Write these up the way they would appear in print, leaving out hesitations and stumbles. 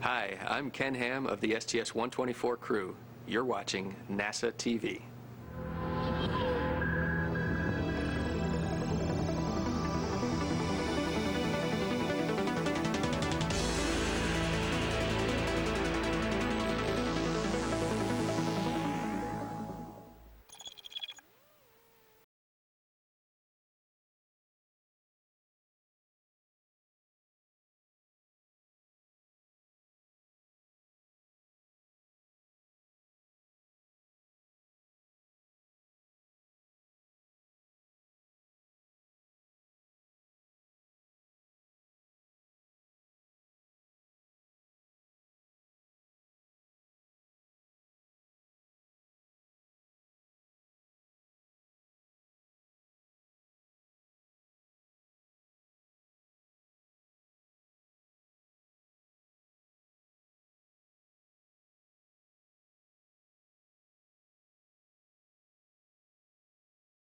Hi, I'm Ken Ham of the STS-124 crew. You're watching NASA TV.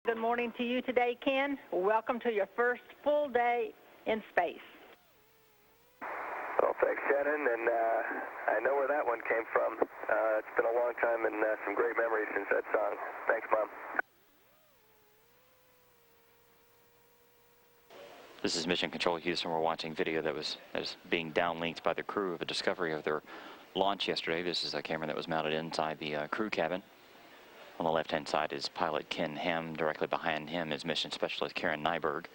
Good morning to you today, Ken. Welcome to your first full day in space. Well, thanks, Shannon, and I know where that one came from. It's been a long time and some great memories since that song. Thanks, Mom. This is Mission Control Houston. We're watching video that was being downlinked by the crew of a Discovery of their launch yesterday. This is a camera that was mounted inside the crew cabin. On the left-hand side is pilot Ken Ham. Directly behind him is Mission Specialist Karen Nyberg.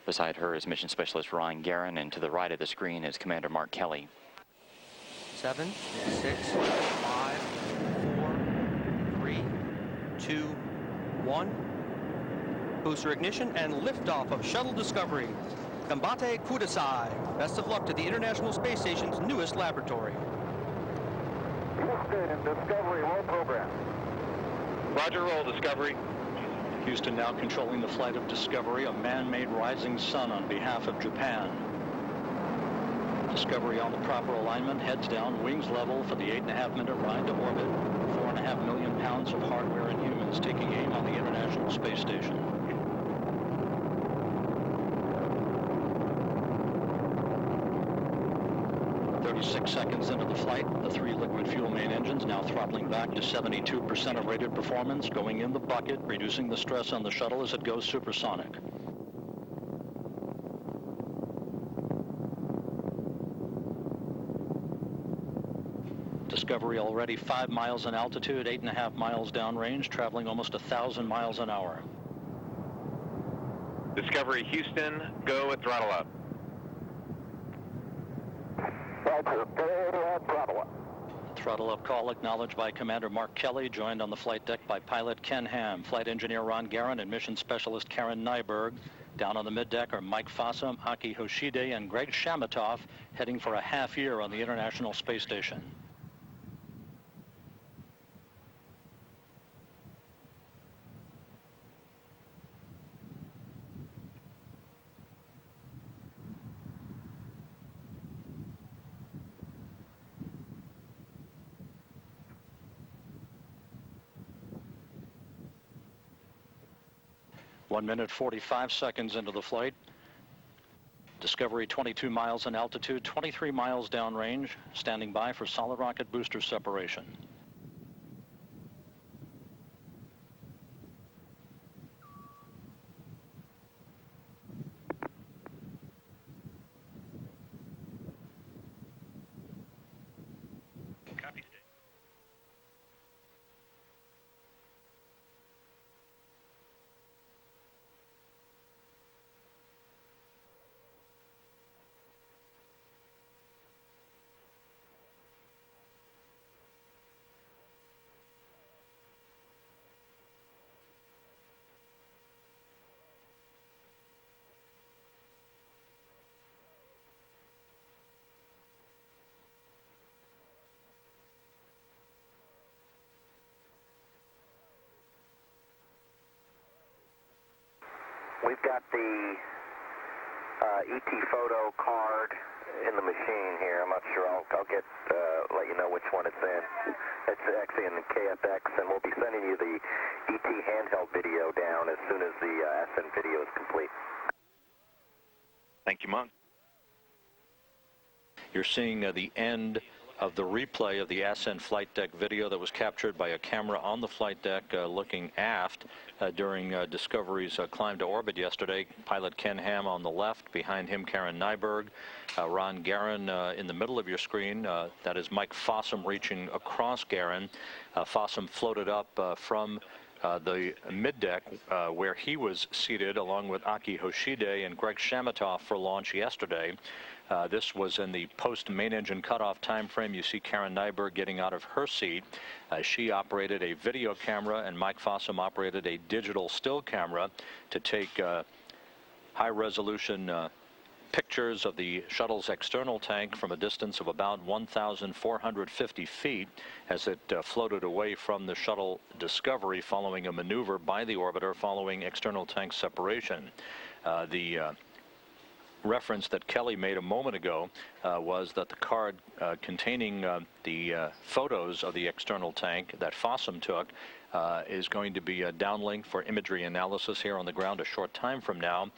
Beside her is Mission Specialist Ron Guerin, and to the right of the screen is Commander Mark Kelly. 7, 6, 5, 4, 3, 2, 1. Booster ignition and liftoff of Shuttle Discovery. Combate Kudasai. Best of luck to the International Space Station's newest laboratory. Houston, Discovery, roll program. Roger, roll, Discovery. Houston now controlling the flight of Discovery, a man-made rising sun on behalf of Japan. Discovery on the proper alignment, heads down, wings level for the 8.5-minute ride to orbit. 4.5 million pounds of hardware and humans taking aim on the International Space Station. Seconds into the flight, the 3 liquid fuel main engines now throttling back to 72% of rated performance, going in the bucket, reducing the stress on the shuttle as it goes supersonic. Discovery already 5 miles in altitude, 8.5 miles downrange, traveling almost 1,000 miles an hour. Discovery Houston, go with throttle up. Throttle up call acknowledged by Commander Mark Kelly, joined on the flight deck by pilot Ken Ham, flight engineer Ron Guerin, and mission specialist Karen Nyberg. Down on the middeck are Mike Fossum, Aki Hoshide, and Greg Shamatov, heading for a half year on the International Space Station. One minute, 45 seconds into the flight. Discovery 22 miles in altitude, 23 miles downrange, standing by for solid rocket booster separation. Copy, state. We've got the ET photo card in the machine here. I'm not sure. I'll let you know which one it's in. It's actually in the KFX, and we'll be sending you the ET handheld video down as soon as the SN video is complete. Thank you, Monk. You're seeing the end of the replay of the ascent flight deck video that was captured by a camera on the flight deck looking aft during Discovery's climb to orbit yesterday. Pilot Ken Ham on the left, behind him Karen Nyberg, Ron Garan in the middle of your screen. That is Mike Fossum reaching across Garan. Fossum floated up from the middeck where he was seated along with Aki Hoshide and Greg Shamatoff for launch yesterday. This was in the post-main engine cutoff time frame. You see Karen Nyberg getting out of her seat. She operated a video camera, and Mike Fossum operated a digital still camera to take high-resolution pictures of the shuttle's external tank from a distance of about 1,450 feet as it floated away from the shuttle Discovery following a maneuver by the orbiter following external tank separation. The reference that Kelly made a moment ago was that the card containing the photos of the external tank that Fossum took is going to be downlinked for imagery analysis here on the ground a short time from now.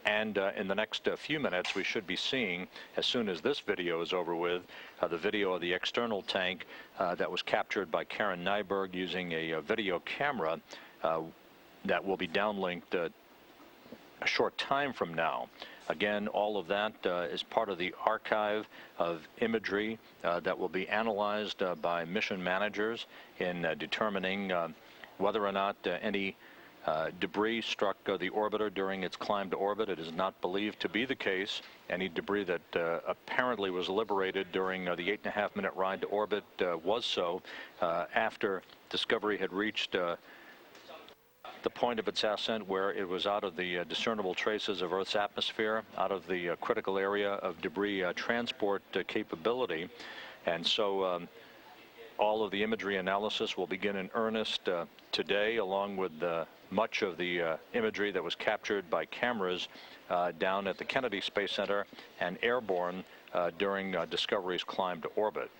And in the next few minutes, we should be seeing, as soon as this video is over with, the video of the external tank that was captured by Karen Nyberg using a video camera that will be downlinked a short time from now. Again, all of that is part of the archive of imagery that will be analyzed by mission managers in determining whether or not any debris struck the orbiter during its climb to orbit. It is not believed to be the case. Any debris that apparently was liberated during the 8.5-minute ride to orbit was so after Discovery had reached the point of its ascent where it was out of the discernible traces of Earth's atmosphere, out of the critical area of debris transport capability. And so all of the imagery analysis will begin in earnest today, along with much of the imagery that was captured by cameras down at the Kennedy Space Center and airborne during Discovery's climb to orbit.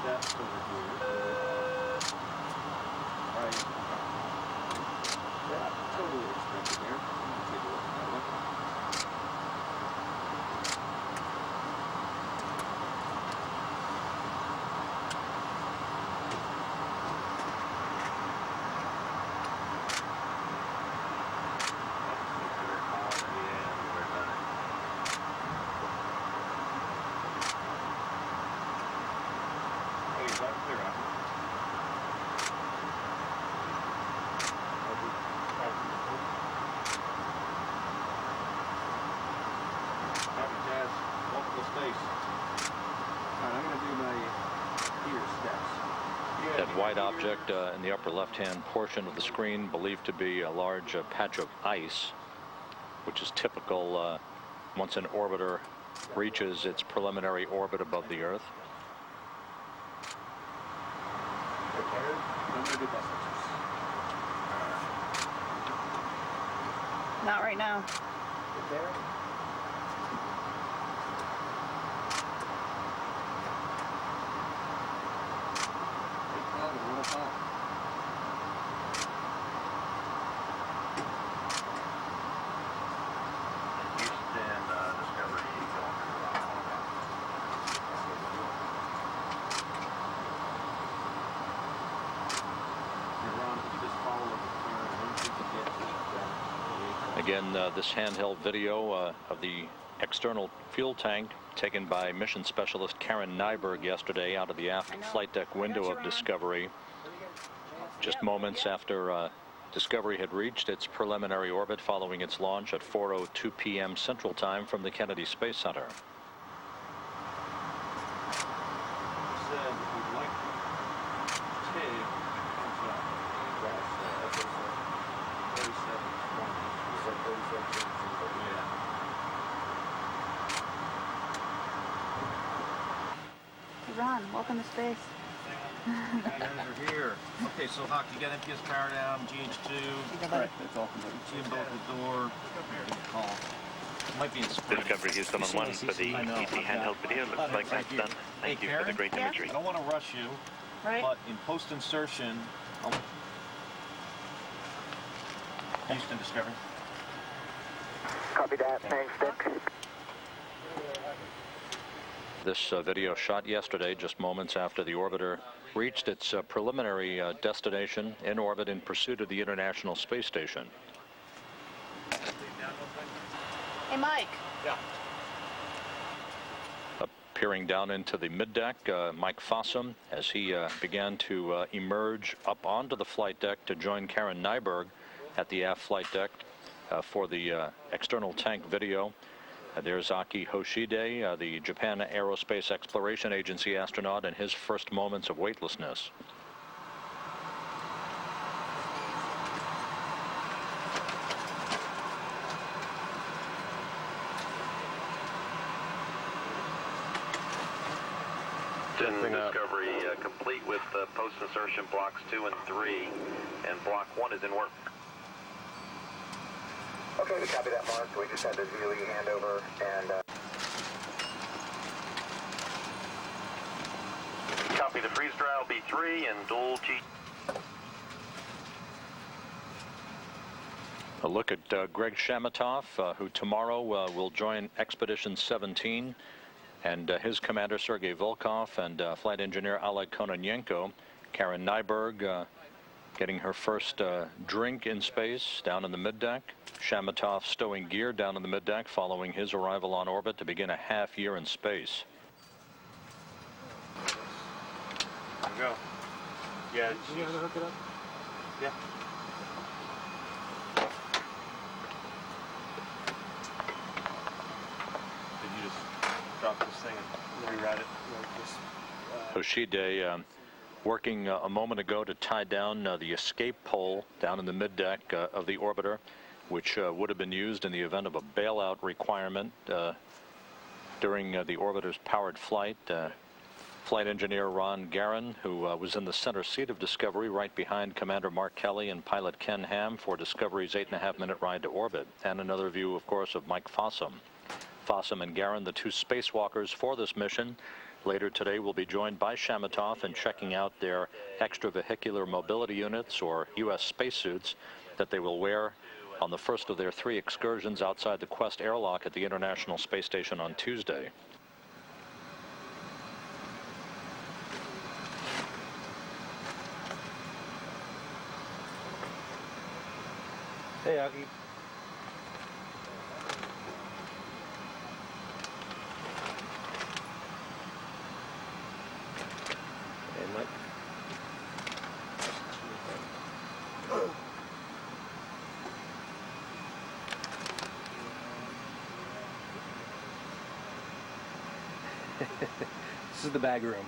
Steps over here. Right. Yeah, totally expected there. Take a look at that one. That white object in the upper left-hand portion of the screen, believed to be a large patch of ice, which is typical once an orbiter reaches its preliminary orbit above the Earth. Not right now. Again, this handheld video of the external fuel tank taken by mission specialist Karen Nyberg yesterday out of the aft flight deck window of Discovery, just moments after Discovery had reached its preliminary orbit following its launch at 4:02 p.m. Central Time from the Kennedy Space Center. Ron, welcome to space. We're here. Okay, so Hawk, you got MPS power down, GH2. Right, that's all complete. See them both at the door. Call. Might be in spring. Discovery Houston on 1 for the I know, ET I've handheld got video. Looks like right that's here. done. Thank Hey, you for the Karen? great Yeah? imagery. I don't want to rush you, Right? but in post-insertion, Houston Discovery. Copy that. Thanks, Dick. This video shot yesterday, just moments after the orbiter reached its preliminary destination in orbit in pursuit of the International Space Station. Hey, Mike. Peering down into the middeck, Mike Fossum, as he began to emerge up onto the flight deck to join Karen Nyberg at the aft flight deck for the external tank video. There's Aki Hoshide, the Japan Aerospace Exploration Agency astronaut, in his first moments of weightlessness. Discovery complete with post-insertion blocks 2 and 3, and block 1 is in work. Okay, we copy that, Mark. We just had the ZOE handover, and Copy the freeze trial B3 and dual G. A look at Greg Shamatov, who tomorrow will join Expedition 17, and his commander Sergei Volkov and flight engineer Oleg Kononenko. Karen Nyberg getting her first drink in space down in the middeck. Shamatov stowing gear down in the middeck following his arrival on orbit to begin a half year in space. There we go. Yeah. You gonna hook it up? Yeah. Did you just drop this thing and reroute it? Hoshide working a moment ago to tie down the escape pole down in the middeck of the orbiter, which would have been used in the event of a bailout requirement during the orbiter's powered flight. Flight engineer Ron Garan, who was in the center seat of Discovery right behind Commander Mark Kelly and pilot Ken Ham for Discovery's 8.5-minute ride to orbit. And another view, of course, of Mike Fossum. Fossum and Garan, the two spacewalkers for this mission, later today will be joined by Shamatov in checking out their extravehicular mobility units, or U.S. spacesuits, that they will wear on the first of their 3 excursions outside the Quest airlock at the International Space Station on Tuesday. Hey, Aki. Hey, Mike. This is the bag room.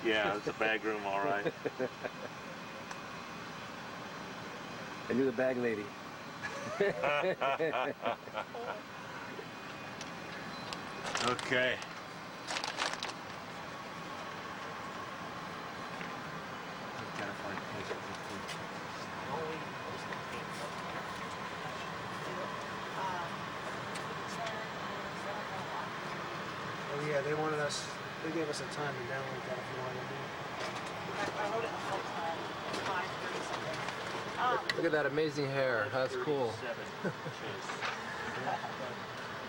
Yeah, it's a bag room, all right. And you're the bag lady. Okay. Oh yeah, they wanted us, they gave us a time to download that if you wanted to do it. Look at that amazing hair. That's cool.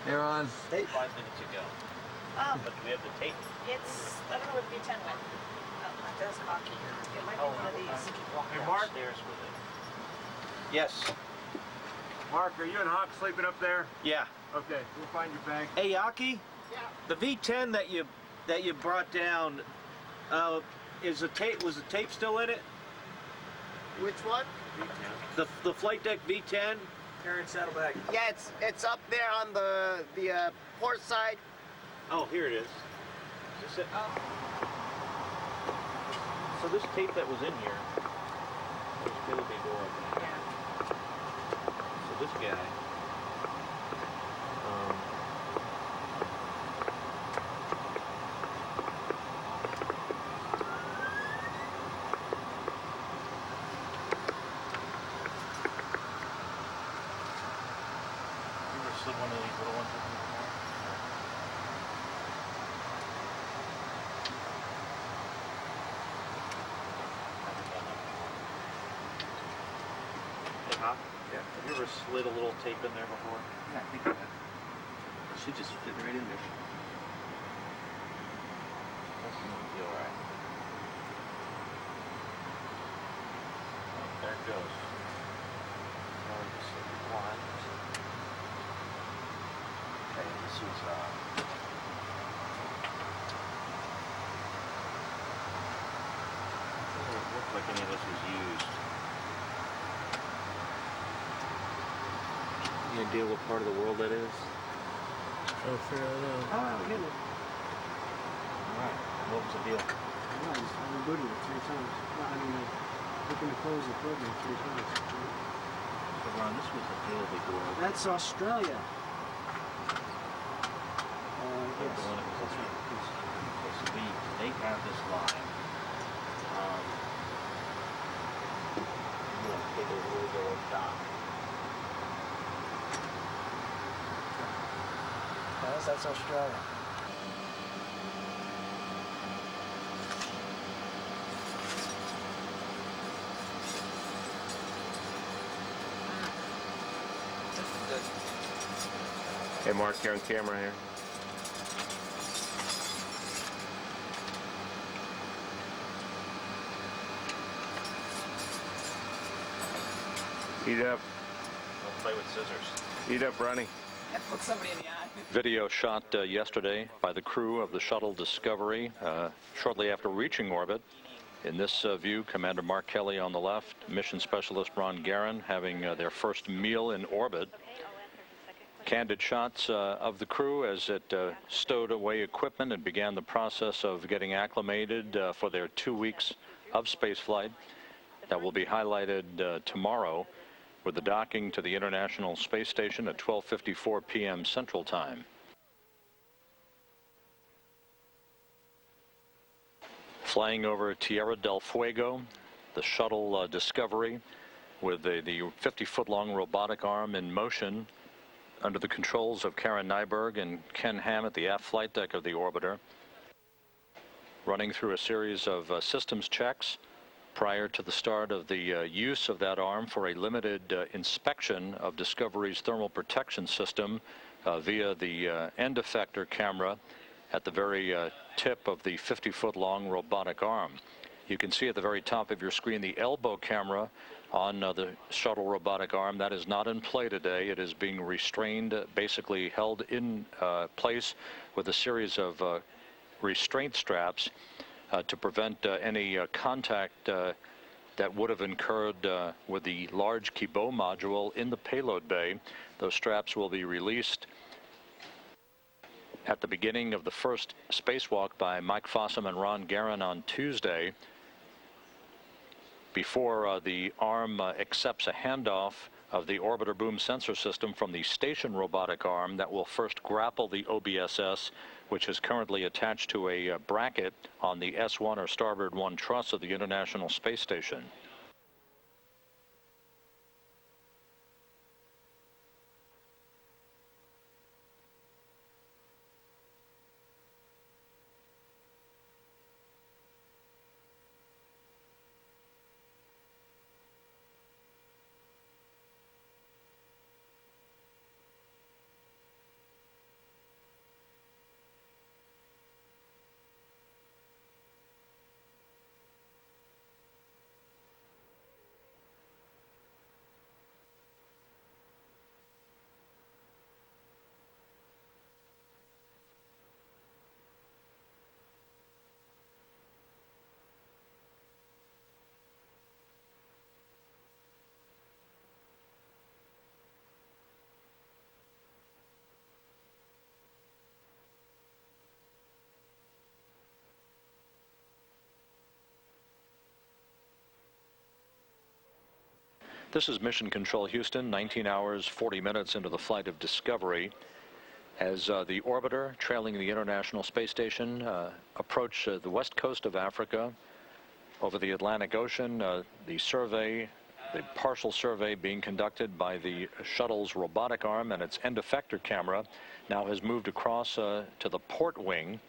Hey, Ron. 5 minutes ago. But do we have the tape? It's, I don't know what V10 went. Not this cocky. It might be one of these. Hey, Mark. With it. Yes. Mark, are you and Hawk sleeping up there? Yeah. Okay, we'll find your bag. Hey, Aki. Yeah. The V10 that you brought down, was the tape still in it? Which one? The flight deck V10. Karen saddlebag. Yeah, it's up there on the port side. Oh, here it is. Is this it? So this tape that was in here, there's Billy Door. Yeah. So this guy, you ever slid one of these little ones Huh? Yeah. Have you ever slid a little tape in there before? Yeah, I think I have. It should just fit right in there. You're all right. Oh, there it goes. One. Okay, this was doesn't look like any of this was used. Any idea what part of the world that is? Oh, fair enough. Oh, I'm getting it. Alright, what was the deal? No, I've rebooted it 3 times. No, I mean, looking to close the program 3 times. So Ron, this was a deal before. That's Australia. The Yes. one that was That's right. Yes. Okay, so they have this line. I'm gonna take a little bit of dock. That's Australia. Hey, Mark, you're on camera here. Eat up. Don't play with scissors. Eat up, Ronnie. Look somebody in the eye. Video shot yesterday by the crew of the shuttle Discovery shortly after reaching orbit. In this view, Commander Mark Kelly on the left, Mission Specialist Ron Garan having their first meal in orbit. Candid shots of the crew as it stowed away equipment and began the process of getting acclimated for their 2 weeks of spaceflight. That will be highlighted tomorrow with the docking to the International Space Station at 12:54 p.m. Central Time. Flying over Tierra del Fuego, the shuttle Discovery with the 50-foot-long robotic arm in motion under the controls of Karen Nyberg and Ken Ham at the aft flight deck of the orbiter, running through a series of systems checks prior to the start of the use of that arm for a limited inspection of Discovery's thermal protection system via the end effector camera at the very tip of the 50-foot-long robotic arm. You can see at the very top of your screen the elbow camera on the shuttle robotic arm. That is not in play today. It is being restrained, basically held in place with a series of restraint straps to prevent any contact that would have incurred with the large Kibo module in the payload bay. Those straps will be released at the beginning of the first spacewalk by Mike Fossum and Ron Garan on Tuesday, before the arm accepts a handoff of the orbiter boom sensor system from the station robotic arm that will first grapple the OBSS, which is currently attached to a bracket on the S1 or starboard 1 truss of the International Space Station. This is Mission Control Houston, 19 hours, 40 minutes into the flight of Discovery. As the orbiter trailing the International Space Station approach the west coast of Africa over the Atlantic Ocean, the partial survey being conducted by the shuttle's robotic arm and its end effector camera now has moved across to the port wing.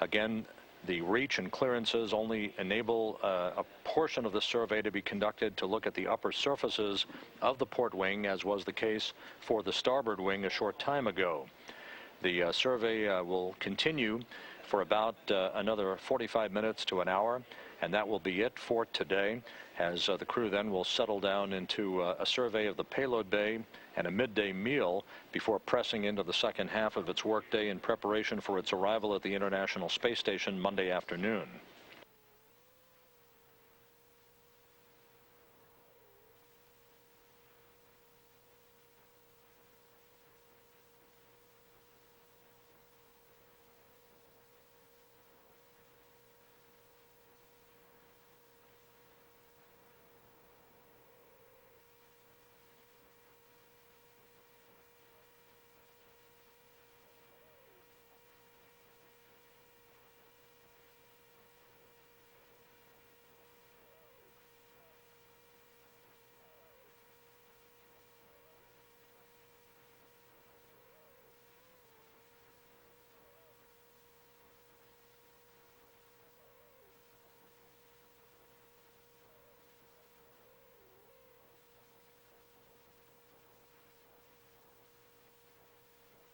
Again, The reach and clearances only enable a portion of the survey to be conducted to look at the upper surfaces of the port wing, as was the case for the starboard wing a short time ago. The survey will continue for about another 45 minutes to an hour, and that will be it for today, as the crew then will settle down into a survey of the payload bay and a midday meal before pressing into the second half of its workday in preparation for its arrival at the International Space Station Monday afternoon.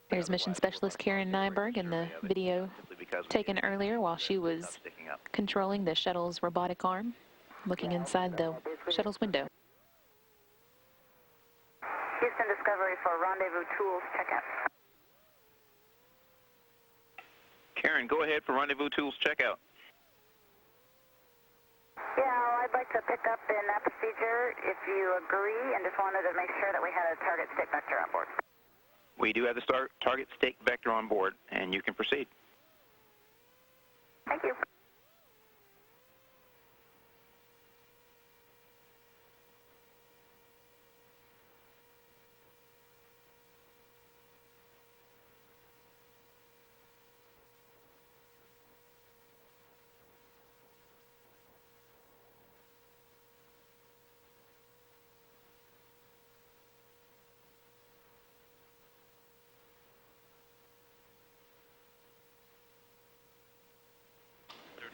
There's Mission Specialist Karen Nyberg in the video taken earlier while she was controlling the shuttle's robotic arm, looking inside the shuttle's window. Houston Discovery for rendezvous tools checkout. Karen, go ahead for rendezvous tools checkout. Yeah, well, I'd like to pick up in that procedure if you agree, and just wanted to make sure that we had a target stick vector on board. We do have the target stick vector on board, and you can proceed. Thank you.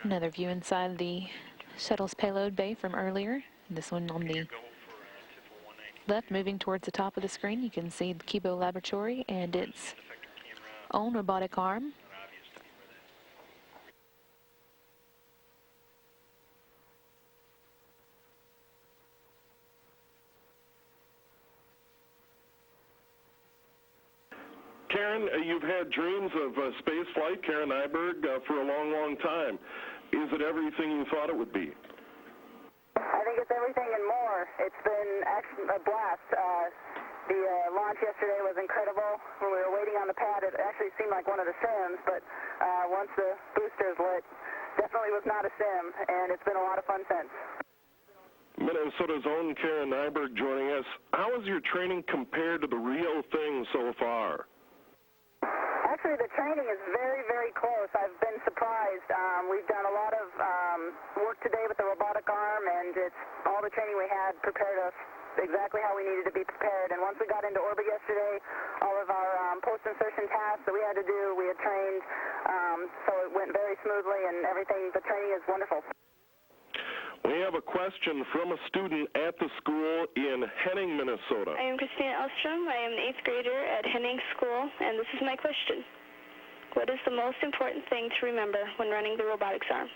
Another view inside the shuttle's payload bay from earlier. This one on the left, moving towards the top of the screen. You can see the Kibo Laboratory and its own robotic arm. Karen, you've had dreams of space flight, Karen Nyberg, for a long, long time. Is it everything you thought it would be? I think it's everything and more. It's been actually a blast. The launch yesterday was incredible. When we were waiting on the pad, it actually seemed like one of the sims, but once the boosters lit, definitely was not a sim, and it's been a lot of fun since. Minnesota's own Karen Nyberg joining us. How has your training compared to the real thing so far? Actually, the training is very, very close. I've been surprised. We've done a lot of work today with the robotic arm, and it's all the training we had prepared us exactly how we needed to be prepared. And once we got into orbit yesterday, all of our post-insertion tasks that we had to do, we had trained, so it went very smoothly, and everything, the training is wonderful. We have a question from a student at the school in Henning, Minnesota. I am Christina Elstrom. I am an 8th grader at Henning School, and this is my question. What is the most important thing to remember when running the robotics arm?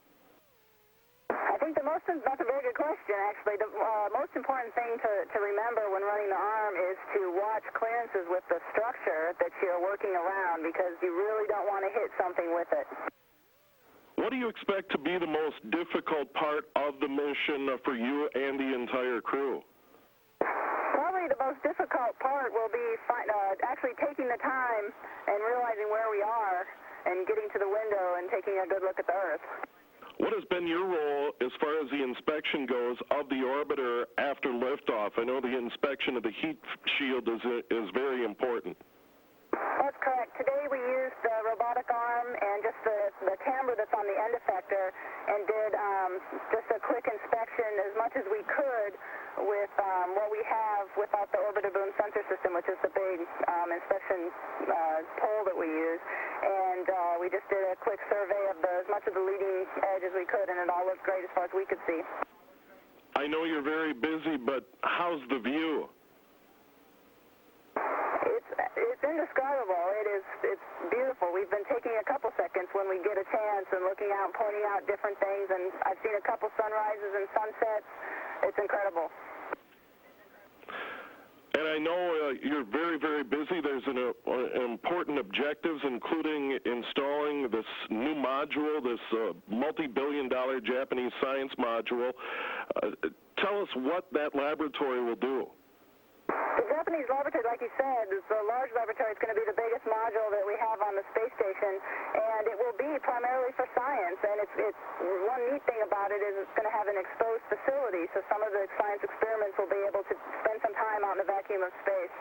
I think that's a very good question, actually. The most important thing to remember when running the arm is to watch clearances with the structure that you're working around, because you really don't want to hit something with it. What do you expect to be the most difficult part of the mission for you and the entire crew? Probably the most difficult part will be actually taking the time and realizing where we are and getting to the window and taking a good look at the Earth. What has been your role as far as the inspection goes of the orbiter after liftoff? I know the inspection of the heat shield is very important. That's correct. Today we used the robotic arm and just the camera that's on the end effector and did just a quick inspection as much as we could with what we have without the orbiter boom sensor system, which is the big inspection pole that we use. And we just did a quick survey of as much of the leading edge as we could, and it all looked great as far as we could see. I know you're very busy, but how's the view? It's indescribable. It's beautiful. We've been taking a couple seconds when we get a chance and looking out and pointing out different things, and I've seen a couple sunrises and sunsets. It's incredible. And I know you're very, very busy. There's important objectives, including installing this new module, this multi-billion-dollar Japanese science module. Tell us what that laboratory will do. The Japanese laboratory, like you said, is a large laboratory. It's going to be the biggest module that we have on the space station, and it will be primarily for science. And it's one neat thing about it is it's going to have an exposed facility, so some of the science experiments will be able to spend some time out in the vacuum of space.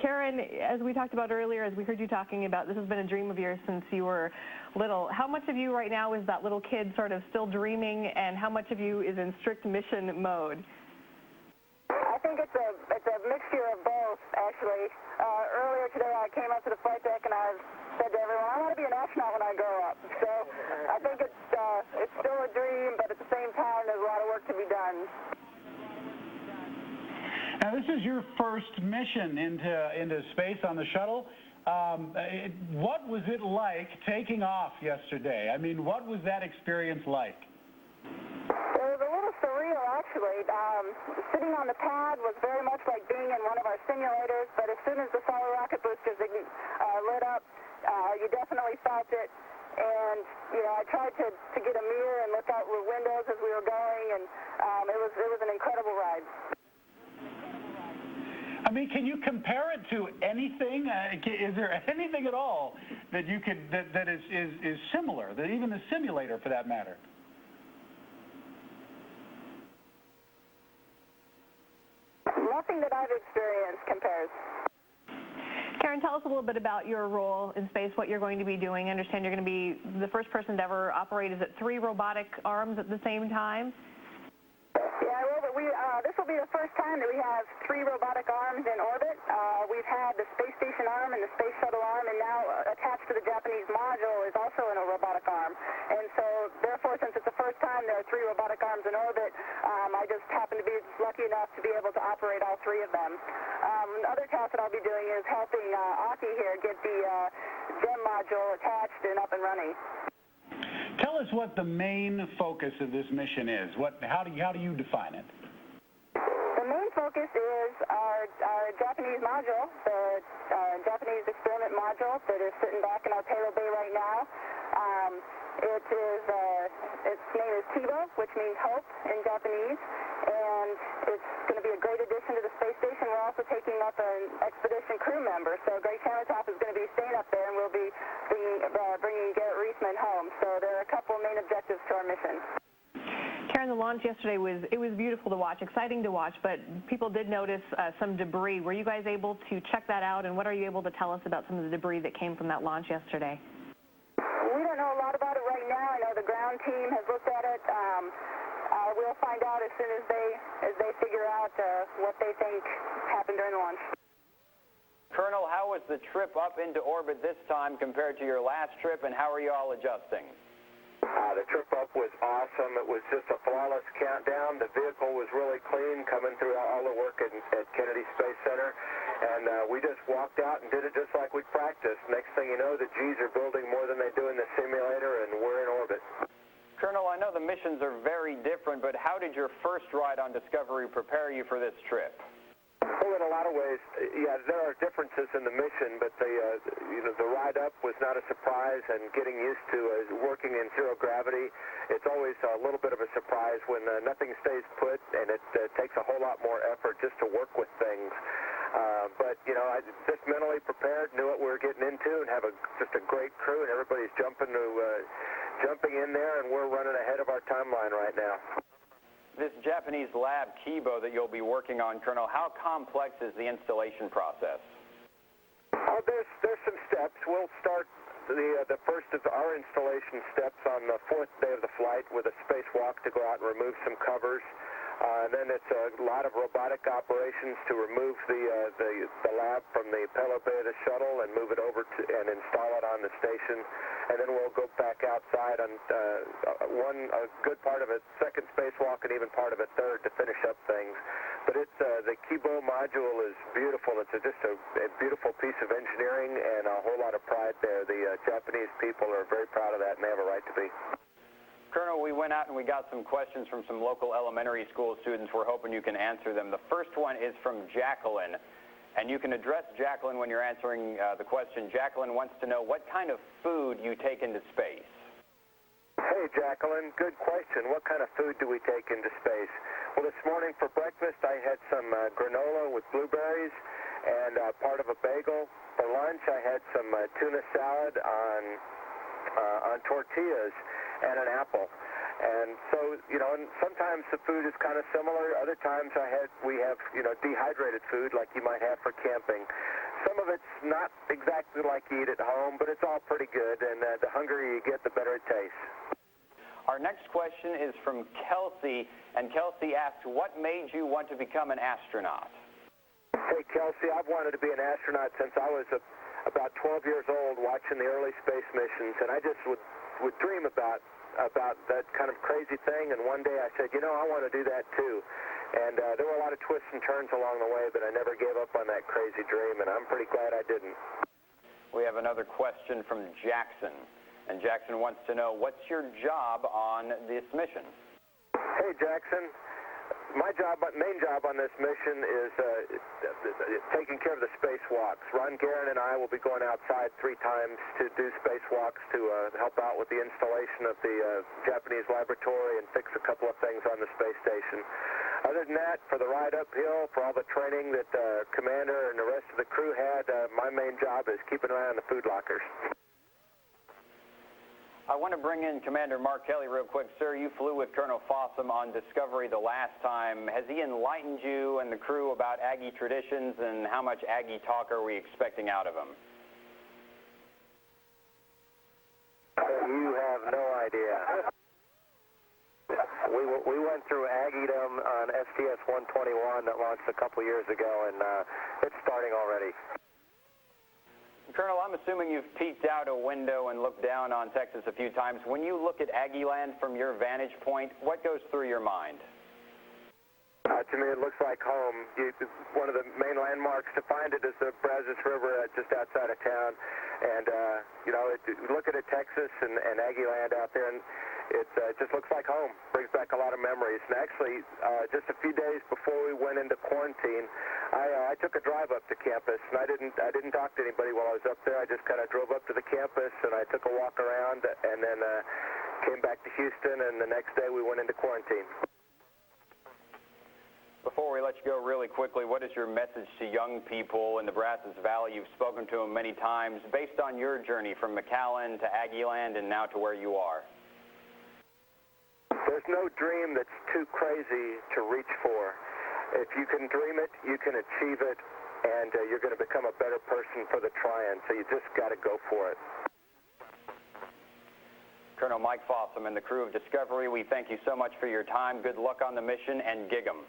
Karen, as we talked about earlier, as we heard you talking about, this has been a dream of yours since you were little. How much of you right now is that little kid sort of still dreaming, and how much of you is in strict mission mode? I think it's a mixture of both, actually. Earlier today I came up to the flight deck and I said to everyone, I want to be an astronaut when I grow up. So I think it's still a dream, but at the same time there's a lot of work to be done. Now this is your first mission into space on the shuttle. What was it like taking off yesterday? I mean, what was that experience like? It was a little surreal, actually. Sitting on the pad was very much like being in one of our simulators, but as soon as the solar rocket boosters lit up, you definitely felt it. And, you know, I tried to get a mirror and look out the windows as we were going, and it was an incredible ride. I mean, can you compare it to anything? Is there anything at all that you could that is similar, that even the simulator for that matter? Nothing that I've experienced compares. Karen, tell us a little bit about your role in space, what you're going to be doing. I understand you're going to be the first person to ever operate, is it 3 robotic arms at the same time? Yeah, well, this will be the first time that we have 3 robotic arms in orbit. We've had the space station arm and the space shuttle arm, and now attached to the Japanese module is also a robotic arm. And so, therefore, since it's the first time there are 3 robotic arms in orbit, I just happen to be lucky enough to be able to operate all 3 of them. The other task that I'll be doing is helping Aki here get the GEM module attached and up and running. Tell us what the main focus of this mission is. How do you define it? The main focus is our Japanese module, the Japanese experiment module that is sitting back in our payload bay right now. Its name is Kibo, which means hope in Japanese, and it's going to be a great addition to the space station. We're also taking up an expedition crew member, so Greg Chanatop is going to be staying up there, and we'll be bringing Garrett Reisman home. So there are a couple of main objectives to our mission. Karen, the launch yesterday was beautiful to watch, exciting to watch, but people did notice some debris. Were you guys able to check that out, and what are you able to tell us about some of the debris that came from that launch yesterday? We don't know a lot about it right now. I know the ground team has looked at it. We'll find out as soon as they figure out what they think happened during the launch. Colonel, how was the trip up into orbit this time compared to your last trip, and how are you all adjusting? The trip up was awesome. It was just a flawless countdown. The vehicle was really clean, coming through all the work at Kennedy Space Center. And we just walked out and did it just like we practiced. Next thing you know, the G's are building more than they do in the simulator, and we're in orbit. Colonel, I know the missions are very different, but how did your first ride on Discovery prepare you for this trip? Well, in a lot of ways, yeah, there are differences in the mission, but the ride up was not a surprise, and getting used to working in zero gravity, it's always a little bit of a surprise when nothing stays put, and it takes a whole lot more effort just to work with things. But, you know, I just mentally prepared, knew what we were getting into, and have just a great crew, and everybody's jumping in there, and we're running ahead of our timeline right now. This Japanese lab, Kibo, that you'll be working on, Colonel, how complex is the installation process? Oh, there's some steps. We'll start the first of our installation steps on the 4th day of the flight with a spacewalk to go out and remove some covers. And then it's a lot of robotic operations to remove the lab from the payload bay of the shuttle and move it over to and install it on the station. And then we'll go back outside on a good part of it, second spacewalk, and even part of it third to finish up things. But it's the Kibo module is beautiful. It's just a beautiful piece of engineering and a whole lot of pride there. The Japanese people are very proud of that, and they have a right to be. Colonel, we went out and we got some questions from some local elementary school students. We're hoping you can answer them. The first one is from Jacqueline, and you can address Jacqueline when you're answering the question. Jacqueline wants to know what kind of food you take into space. Hey, Jacqueline, good question. What kind of food do we take into space? Well, this morning for breakfast I had some granola with blueberries and part of a bagel. For lunch I had some tuna salad on tortillas and an apple. And so, you know, and sometimes the food is kind of similar. Other times we have, you know, dehydrated food like you might have for camping. Some of it's not exactly like you eat at home, but it's all pretty good. And the hungrier you get, the better it tastes. Our next question is from Kelsey, and Kelsey asks, what made you want to become an astronaut? Hey, Kelsey, I've wanted to be an astronaut since I was about 12 years old watching the early space missions, and I just would dream about that kind of crazy thing, and one day I said, you know, I want to do that too. And there were a lot of twists and turns along the way, but I never gave up on that crazy dream, and I'm pretty glad I didn't. We have another question from Jackson, and Jackson wants to know, what's your job on this mission? Hey, Jackson. My main job on this mission is taking care of the spacewalks. Ron Garan and I will be going outside 3 times to do spacewalks to help out with the installation of the Japanese laboratory and fix a couple of things on the space station. Other than that, for the ride uphill, for all the training that Commander and the rest of the crew had, my main job is keeping an eye on the food lockers. I want to bring in Commander Mark Kelly real quick. Sir, you flew with Colonel Fossum on Discovery the last time. Has he enlightened you and the crew about Aggie traditions, and how much Aggie talk are we expecting out of him? You have no idea. We went through Aggiedom on STS-124 that launched a couple years ago, and it's starting already. Colonel, I'm assuming you've peeked out a window and looked down on Texas a few times. When you look at Aggie Land from your vantage point, what goes through your mind? To me, it looks like home. One of the main landmarks to find it is the Brazos River just outside of town. And, you know, look at it, Texas and Aggie Land out there, and it just looks like home. Brings back a lot of memories. And actually, just a few days before we went into quarantine, I took a drive up to campus, and I didn't talk to anybody while I was up there. I just kind of drove up to the campus, and I took a walk around, and then came back to Houston, and the next day we went into quarantine. Before we let you go really quickly, what is your message to young people in the Brazos Valley? You've spoken to them many times, based on your journey from McAllen to Aggie Land and now to where you are. There's no dream that's too crazy to reach for. If you can dream it, you can achieve it, and you're going to become a better person for the trying, so you just got to go for it. Colonel Mike Fossum and the crew of Discovery, we thank you so much for your time. Good luck on the mission, and gig 'em.